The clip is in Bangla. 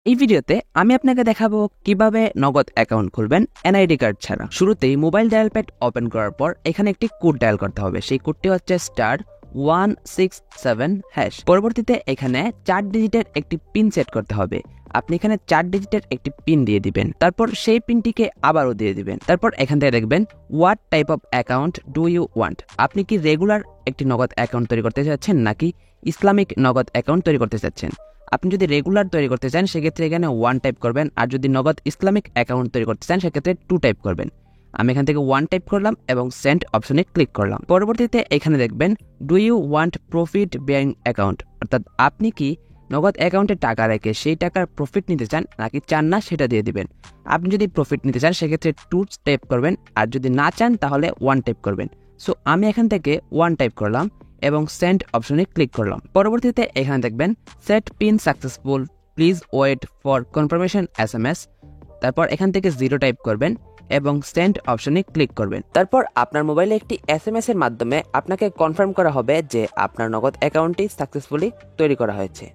এই ভিডিওতে আমি আপনাকে দেখাবো কিভাবে নগদ অ্যাকাউন্ট খুলবেন এনআইডি কার্ড ছাড়া। শুরুতেই মোবাইল ডায়াল প্যাড ওপেন করার পর এখানে একটি কোড ডায়াল করতে হবে। সেই কোডটি হচ্ছে *167#। পরবর্তীতে এখানে 4 ডিজিটের একটি পিন সেট করতে হবে। আপনি এখানে 4 ডিজিটের একটি পিন দিয়ে দিবেন, তারপর সেই পিনটিকে আবারও দিয়ে দিবেন। তারপর এখান থেকে দেখবেন what type of account do you want. আপনি কি রেগুলার একটি নগদ অ্যাকাউন্ট তৈরি করতে চাচ্ছেন নাকি ইসলামিক নগদ অ্যাকাউন্ট তৈরি করতে চাচ্ছেন। আপনি যদি রেগুলার তৈরি করতে চান সেক্ষেত্রে এখানে 1 টাইপ করবেন, আর যদি নগদ ইসলামিক অ্যাকাউন্ট তৈরি করতে চান সেক্ষেত্রে 2 টাইপ করবেন। আমি এখান থেকে 1 টাইপ করলাম এবং সেন্ড অপশনে ক্লিক করলাম। পরবর্তীতে এখানে দেখবেন do you want profit bearing account, অর্থাৎ আপনি কি নগদ অ্যাকাউন্টে টাকা রেখে সেই টাকার প্রফিট নিতে চান নাকি চান না সেটা দিয়ে দিবেন। আপনি যদি প্রফিট নিতে চান সেক্ষেত্রে 2 টাইপ করবেন, আর যদি না চান তাহলে 1 টাইপ করবেন। সো আমি এখান থেকে 1 টাইপ করলাম এবং সেন্ড অপশনে ক্লিক করলাম। পরবর্তীতে এখানে দেখবেন set PIN successful, please wait for confirmation SMS। তারপর এখান থেকে 0 টাইপ করবেন এবং সেন্ড অপশনে ক্লিক করবেন। তারপর আপনার মোবাইলে একটি SMS এর মাধ্যমে আপনাকে কনফার্ম করা হবে যে আপনার নগদ অ্যাকাউন্টটি সাকসেসফুলি তৈরি করা হয়েছে।